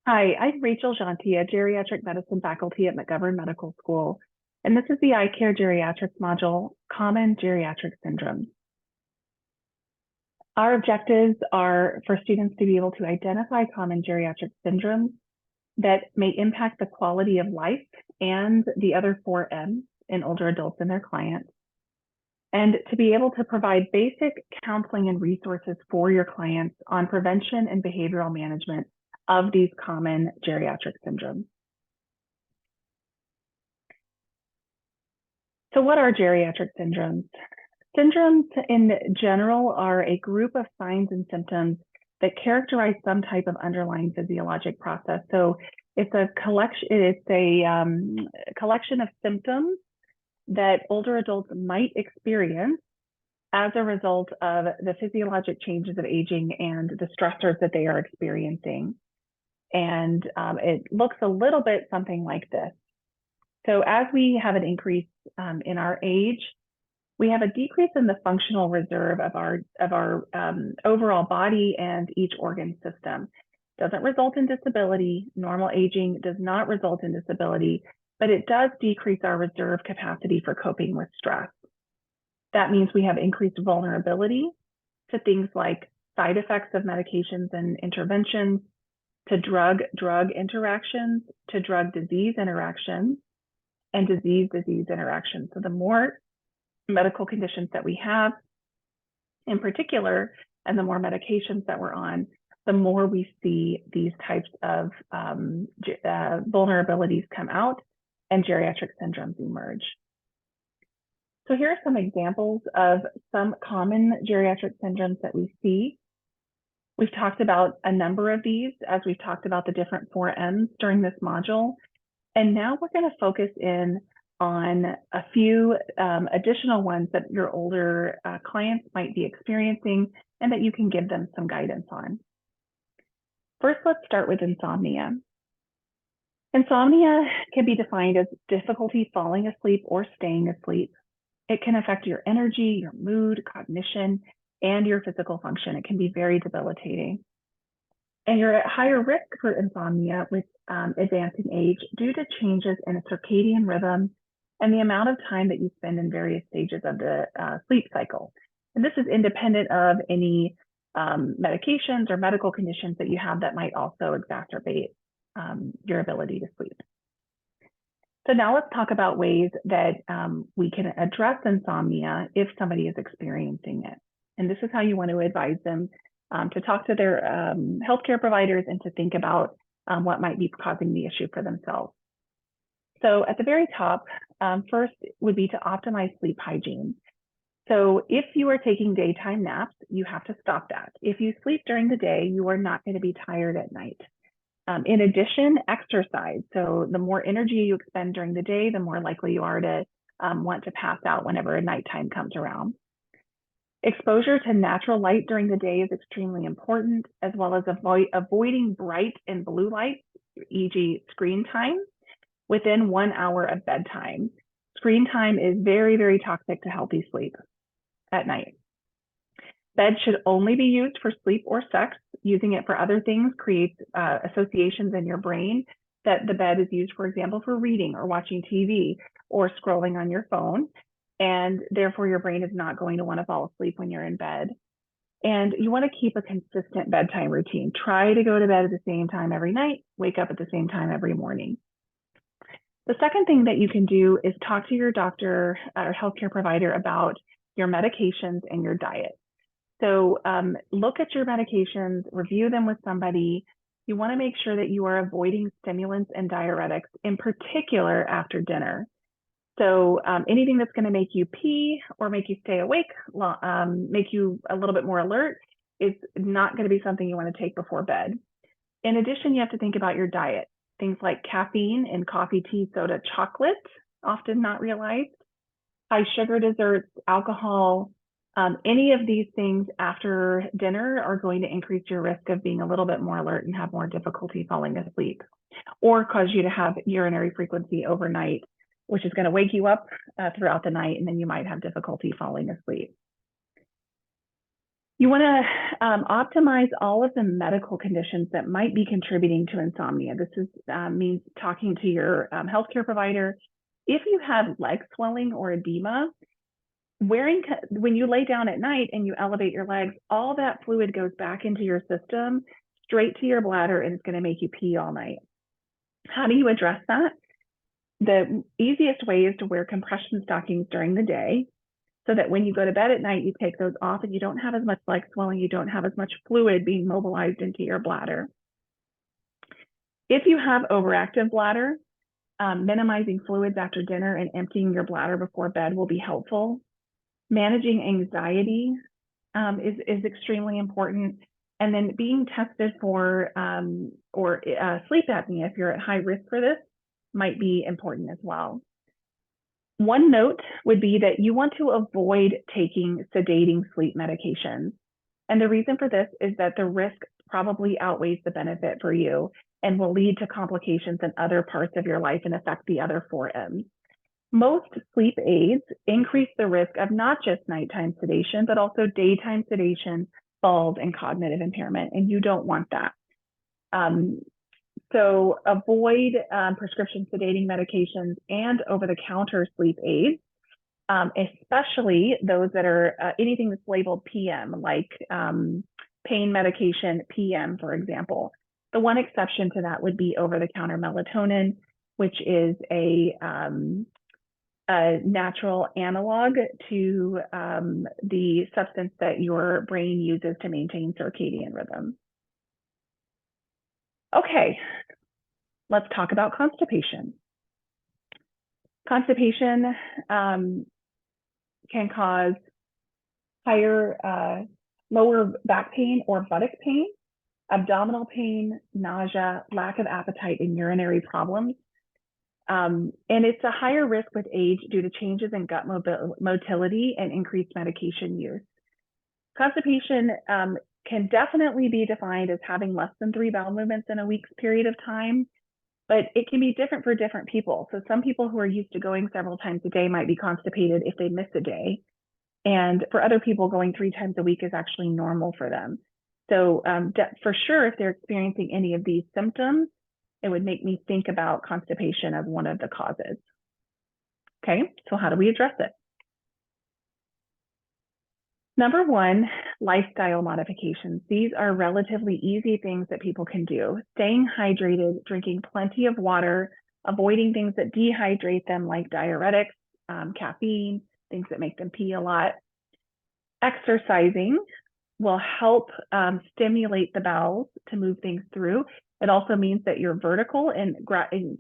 Hi, I'm Rachel Janti, a geriatric medicine faculty at McGovern Medical School, and this is the ICARE Geriatrics module, Common Geriatric Syndromes. Our objectives are for students to be able to identify common geriatric syndromes that may impact the quality of life and the other 4Ms in older adults and their clients, and to be able to provide basic counseling and resources for your clients on prevention and behavioral management of these common geriatric syndromes. So what are geriatric syndromes? Syndromes in general are a group of signs and symptoms that characterize some type of underlying physiologic process. So it's a collection of symptoms that older adults might experience as a result of the physiologic changes of aging and the stressors that they are experiencing. And it looks a little bit something like this. So as we have an increase in our age, we have a decrease in the functional reserve of our overall body and each organ system. Doesn't result in disability. Normal aging does not result in disability, but it does decrease our reserve capacity for coping with stress. That means we have increased vulnerability to things like side effects of medications and interventions, to drug-drug interactions, to drug-disease interactions, and disease-disease interactions. So the more medical conditions that we have in particular, and the more medications that we're on, the more we see these types of vulnerabilities come out and geriatric syndromes emerge. So here are some examples of some common geriatric syndromes that we see. We've talked about a number of these as we've talked about the different 4Ms during this module. And now we're going to focus in on a few additional ones that your older clients might be experiencing and that you can give them some guidance on. First, let's start with insomnia. Insomnia can be defined as difficulty falling asleep or staying asleep. It can affect your energy, your mood, cognition, and your physical function. It can be very debilitating. And you're at higher risk for insomnia with advancing age due to changes in circadian rhythm and the amount of time that you spend in various stages of the sleep cycle. And this is independent of any medications or medical conditions that you have that might also exacerbate your ability to sleep. So now let's talk about ways that we can address insomnia if somebody is experiencing it. And this is how you want to advise them to talk to their healthcare providers and to think about what might be causing the issue for themselves. So at the very top, first would be to optimize sleep hygiene. So if you are taking daytime naps, you have to stop that. If you sleep during the day, you are not going to be tired at night. In addition, exercise. So the more energy you expend during the day, the more likely you are to want to pass out whenever nighttime comes around. Exposure to natural light during the day is extremely important, as well as avoiding bright and blue lights, e.g. screen time, within 1 hour of bedtime. Screen time is very, very toxic to healthy sleep at night. Bed should only be used for sleep or sex. Using it for other things creates associations in your brain that the bed is used, for example, for reading or watching TV or scrolling on your phone. And therefore, your brain is not going to want to fall asleep when you're in bed. And you want to keep a consistent bedtime routine. Try to go to bed at the same time every night, wake up at the same time every morning. The second thing that you can do is talk to your doctor or healthcare provider about your medications and your diet. So look at your medications, review them with somebody. You want to make sure that you are avoiding stimulants and diuretics, in particular after dinner. So anything that's going to make you pee or make you stay awake, make you a little bit more alert, is not going to be something you want to take before bed. In addition, you have to think about your diet. Things like caffeine in coffee, tea, soda, chocolate, often not realized, high sugar desserts, alcohol, any of these things after dinner are going to increase your risk of being a little bit more alert and have more difficulty falling asleep, or cause you to have urinary frequency overnight, which is going to wake you up throughout the night, and then you might have difficulty falling asleep. You want to optimize all of the medical conditions that might be contributing to insomnia. This is means talking to your healthcare provider. If you have leg swelling or edema, when you lay down at night and you elevate your legs, all that fluid goes back into your system, straight to your bladder, and it's going to make you pee all night. How do you address that? The easiest way is to wear compression stockings during the day, so that when you go to bed at night, you take those off and you don't have as much leg swelling, you don't have as much fluid being mobilized into your bladder. If you have overactive bladder, minimizing fluids after dinner and emptying your bladder before bed will be helpful. Managing anxiety is extremely important. And then being tested for sleep apnea, if you're at high risk for this, might be important as well. One note would be that you want to avoid taking sedating sleep medications. And the reason for this is that the risk probably outweighs the benefit for you and will lead to complications in other parts of your life and affect the other 4 M's. Most sleep aids increase the risk of not just nighttime sedation, but also daytime sedation, falls, and cognitive impairment, and you don't want that. So avoid prescription sedating medications and over-the-counter sleep aids, especially those that are anything that's labeled PM, like pain medication, PM, for example. The one exception to that would be over-the-counter melatonin, which is a natural analog to the substance that your brain uses to maintain circadian rhythm. Okay, let's talk about constipation. Constipation can cause lower back pain or buttock pain, abdominal pain, nausea, lack of appetite, and urinary problems. And it's a higher risk with age due to changes in gut motility and increased medication use. Constipation can definitely be defined as having less than 3 bowel movements in a week's period of time, but it can be different for different people. So some people who are used to going several times a day might be constipated if they miss a day. And for other people, going 3 times a week is actually normal for them. So for sure, if they're experiencing any of these symptoms, it would make me think about constipation as one of the causes. Okay, so how do we address it? Number 1, lifestyle modifications. These are relatively easy things that people can do. Staying hydrated, drinking plenty of water, avoiding things that dehydrate them like diuretics, caffeine, things that make them pee a lot. Exercising will help stimulate the bowels to move things through. It also means that you're vertical and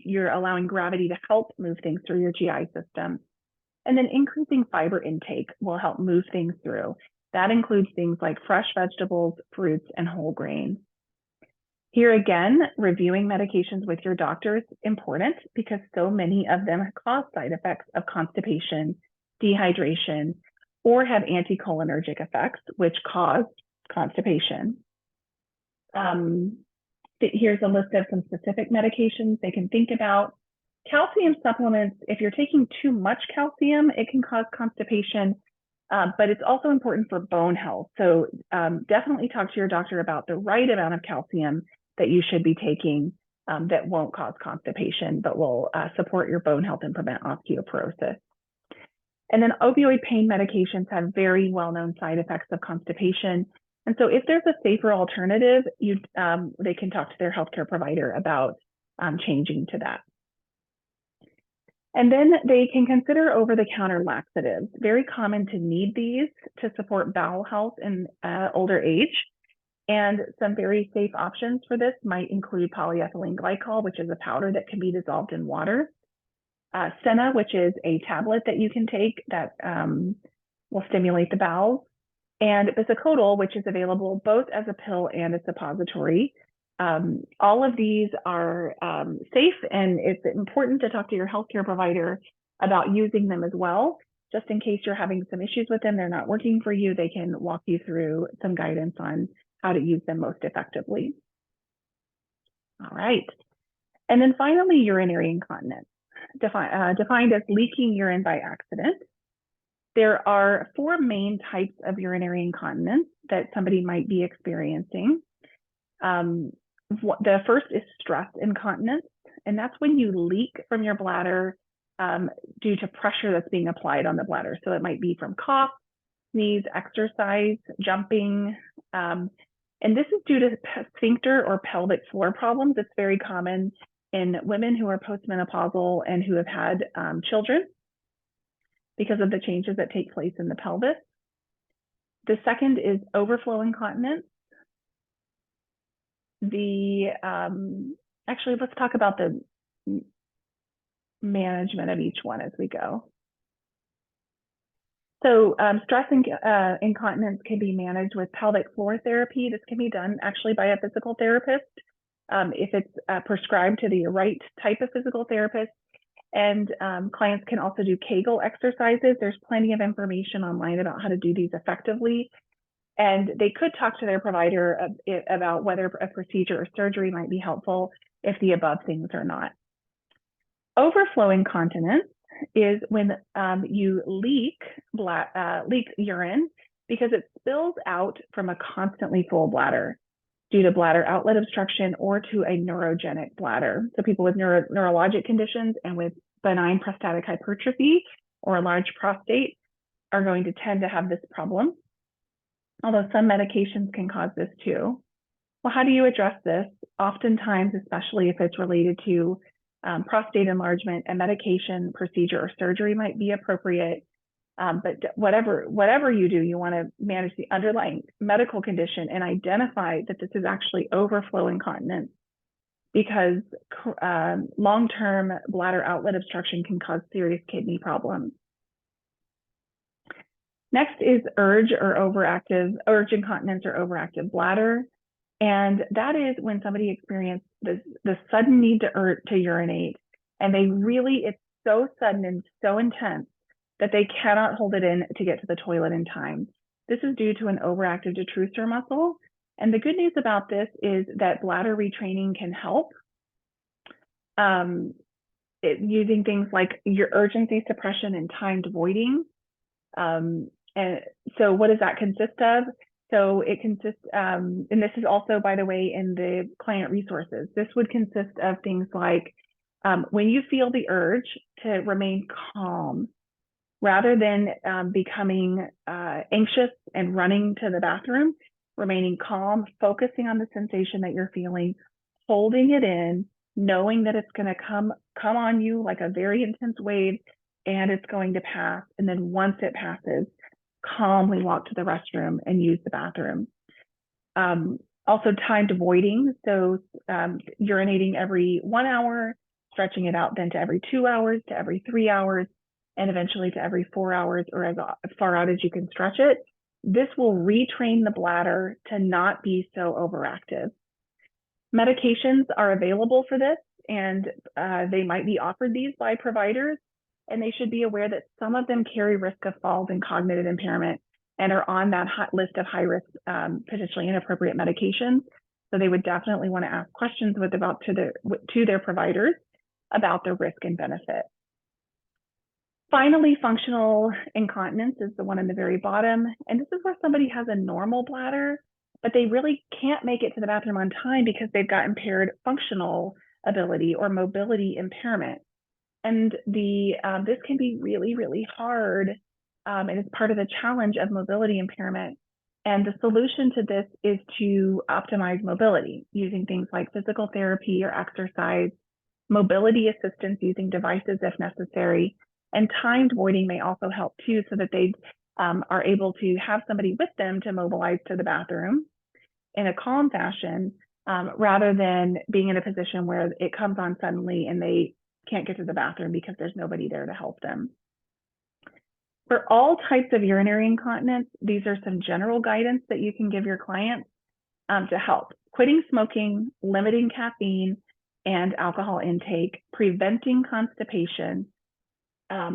you're allowing gravity to help move things through your GI system. And then increasing fiber intake will help move things through. That includes things like fresh vegetables, fruits, and whole grains. Here again, reviewing medications with your doctor is important because so many of them cause side effects of constipation, dehydration, or have anticholinergic effects, which cause constipation. Here's a list of some specific medications they can think about. Calcium supplements, if you're taking too much calcium, it can cause constipation, but it's also important for bone health. So definitely talk to your doctor about the right amount of calcium that you should be taking that won't cause constipation, but will support your bone health and prevent osteoporosis. And then opioid pain medications have very well-known side effects of constipation. And so if there's a safer alternative, they can talk to their healthcare provider about changing to that. And then they can consider over-the-counter laxatives. Very common to need these to support bowel health in older age. And some very safe options for this might include polyethylene glycol, which is a powder that can be dissolved in water. Senna, which is a tablet that you can take that will stimulate the bowels. And bisacodyl, which is available both as a pill and a suppository. All of these are safe, and it's important to talk to your healthcare provider about using them as well, just in case you're having some issues with them, they're not working for you, they can walk you through some guidance on how to use them most effectively. All right. And then finally, urinary incontinence, defined as leaking urine by accident. There are 4 main types of urinary incontinence. that somebody might be experiencing. The first is stress incontinence, and that's when you leak from your bladder due to pressure that's being applied on the bladder. So it might be from cough, sneeze, exercise, jumping, and this is due to sphincter or pelvic floor problems. It's very common in women who are postmenopausal and who have had children because of the changes that take place in the pelvis. The second is overflow incontinence. Actually, let's talk about the management of each one as we go. So stress incontinence can be managed with pelvic floor therapy. This can be done actually by a physical therapist if it's prescribed to the right type of physical therapist. And clients can also do Kegel exercises. There's plenty of information online about how to do these effectively. And they could talk to their provider about whether a procedure or surgery might be helpful if the above things are not. Overflow incontinence is when you leak urine because it spills out from a constantly full bladder due to bladder outlet obstruction or to a neurogenic bladder. So people with neurologic conditions and with benign prostatic hypertrophy or a large prostate are going to tend to have this problem, although some medications can cause this too. Well, how do you address this? Oftentimes, especially if it's related to prostate enlargement, a medication, procedure, or surgery might be appropriate. But whatever you do, you want to manage the underlying medical condition and identify that this is actually overflow incontinence, because long-term bladder outlet obstruction can cause serious kidney problems. Next is urge incontinence or overactive bladder. And that is when somebody experiences the sudden need to urinate, and it's so sudden and so intense that they cannot hold it in to get to the toilet in time. This is due to an overactive detrusor muscle. And the good news about this is that bladder retraining can help using things like your urgency suppression and timed voiding. And so what does that consist of? So it consists, and this is also, by the way, in the client resources, this would consist of things like when you feel the urge to remain calm, rather than becoming anxious and running to the bathroom, remaining calm, focusing on the sensation that you're feeling, holding it in, knowing that it's going to come on you like a very intense wave and it's going to pass. And then once it passes, calmly walk to the restroom and use the bathroom. Also timed voiding, so urinating every 1 hour, stretching it out then to every 2 hours, to every 3 hours, and eventually to every 4 hours, or as far out as you can stretch it. This will retrain the bladder to not be so overactive. Medications are available for this, and they might be offered these by providers, and they should be aware that some of them carry risk of falls and cognitive impairment and are on that hot list of high-risk, potentially inappropriate medications. So they would definitely want to ask questions to their providers about the risk and benefit. Finally, functional incontinence is the one in the very bottom. And this is where somebody has a normal bladder, but they really can't make it to the bathroom on time because they've got impaired functional ability or mobility impairment. And this can be really, really hard. And it's part of the challenge of mobility impairment. And the solution to this is to optimize mobility using things like physical therapy or exercise, mobility assistance using devices if necessary, and timed voiding may also help too, so that they are able to have somebody with them to mobilize to the bathroom in a calm fashion, rather than being in a position where it comes on suddenly and they can't get to the bathroom because there's nobody there to help them. For all types of urinary incontinence, these are some general guidance that you can give your clients to help. Quitting smoking, limiting caffeine and alcohol intake, preventing constipation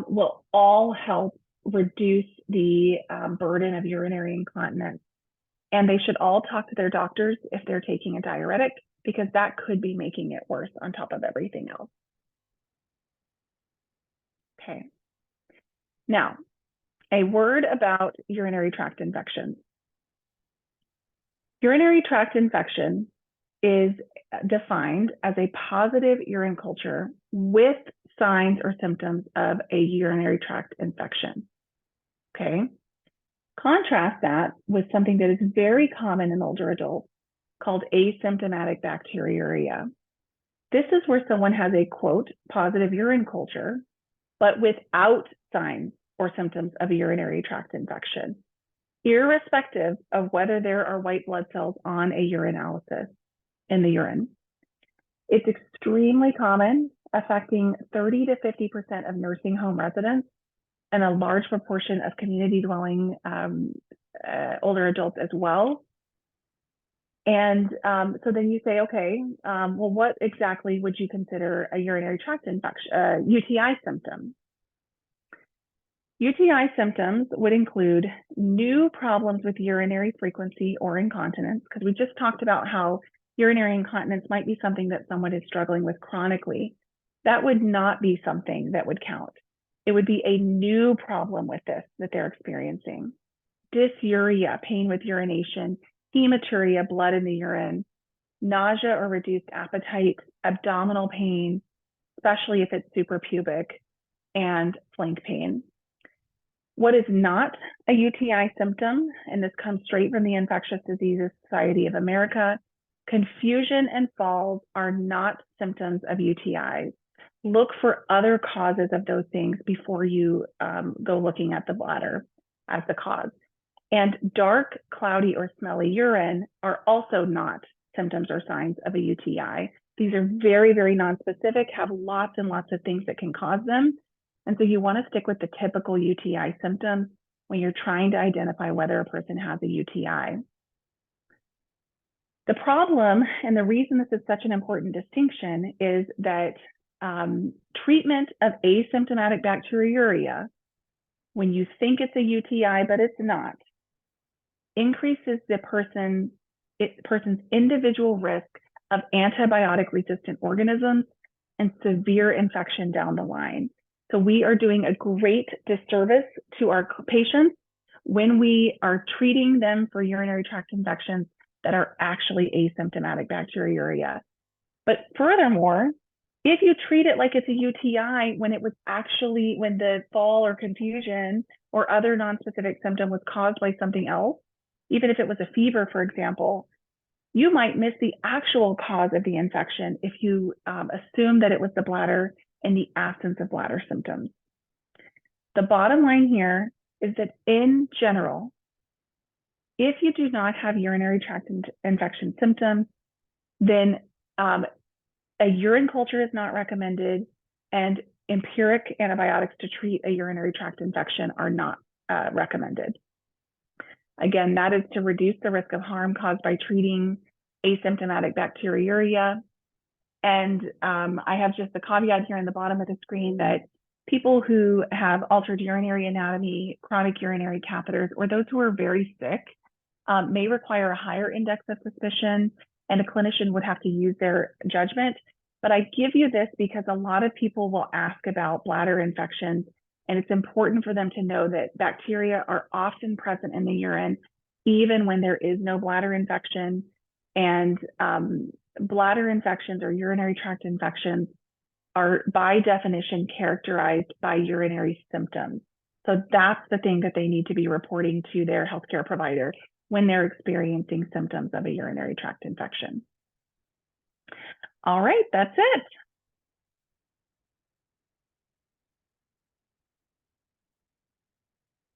will all help reduce the burden of urinary incontinence. And they should all talk to their doctors if they're taking a diuretic, because that could be making it worse on top of everything else. Okay. Now, a word about urinary tract infections. Urinary tract infection is defined as a positive urine culture with signs or symptoms of a urinary tract infection. Okay. Contrast that with something that is very common in older adults called asymptomatic bacteriuria. This is where someone has a, quote, positive urine culture, but without signs or symptoms of a urinary tract infection, irrespective of whether there are white blood cells on a urinalysis in the urine. It's extremely common, affecting 30 to 50% of nursing home residents and a large proportion of community dwelling older adults as well. And so then you say, okay, well, what exactly would you consider a urinary tract infection, UTI symptom? UTI symptoms would include new problems with urinary frequency or incontinence, because we just talked about how urinary incontinence might be something that someone is struggling with chronically. That would not be something that would count. It would be a new problem with this that they're experiencing. Dysuria, pain with urination, hematuria, blood in the urine, nausea or reduced appetite, abdominal pain, especially if it's suprapubic, and flank pain. What is not a UTI symptom, and this comes straight from the Infectious Diseases Society of America, confusion and falls are not symptoms of UTIs. Look for other causes of those things before you go looking at the bladder as the cause. And dark, cloudy, or smelly urine are also not symptoms or signs of a UTI. These are very, very nonspecific, have lots and lots of things that can cause them. And so you want to stick with the typical UTI symptoms when you're trying to identify whether a person has a UTI. The problem, and the reason this is such an important distinction, is that treatment of asymptomatic bacteriuria, when you think it's a UTI but it's not, increases the person's individual risk of antibiotic-resistant organisms and severe infection down the line. So we are doing a great disservice to our patients when we are treating them for urinary tract infections that are actually asymptomatic bacteriuria. But furthermore, if you treat it like it's a UTI when it was actually, when the fall or confusion or other nonspecific symptom was caused by something else, even if it was a fever, for example, you might miss the actual cause of the infection if you assume that it was the bladder in the absence of bladder symptoms. The bottom line here is that in general, if you do not have urinary tract infection symptoms, then a urine culture is not recommended, and empiric antibiotics to treat a urinary tract infection are not recommended. Again, that is to reduce the risk of harm caused by treating asymptomatic bacteriuria. And I have just the caveat here in the bottom of the screen that people who have altered urinary anatomy, chronic urinary catheters, or those who are very sick may require a higher index of suspicion, and a clinician would have to use their judgment. But I give you this because a lot of people will ask about bladder infections, and it's important for them to know that bacteria are often present in the urine, even when there is no bladder infection. And bladder infections or urinary tract infections are by definition characterized by urinary symptoms. So that's the thing that they need to be reporting to their healthcare provider when they're experiencing symptoms of a urinary tract infection. All right, that's it.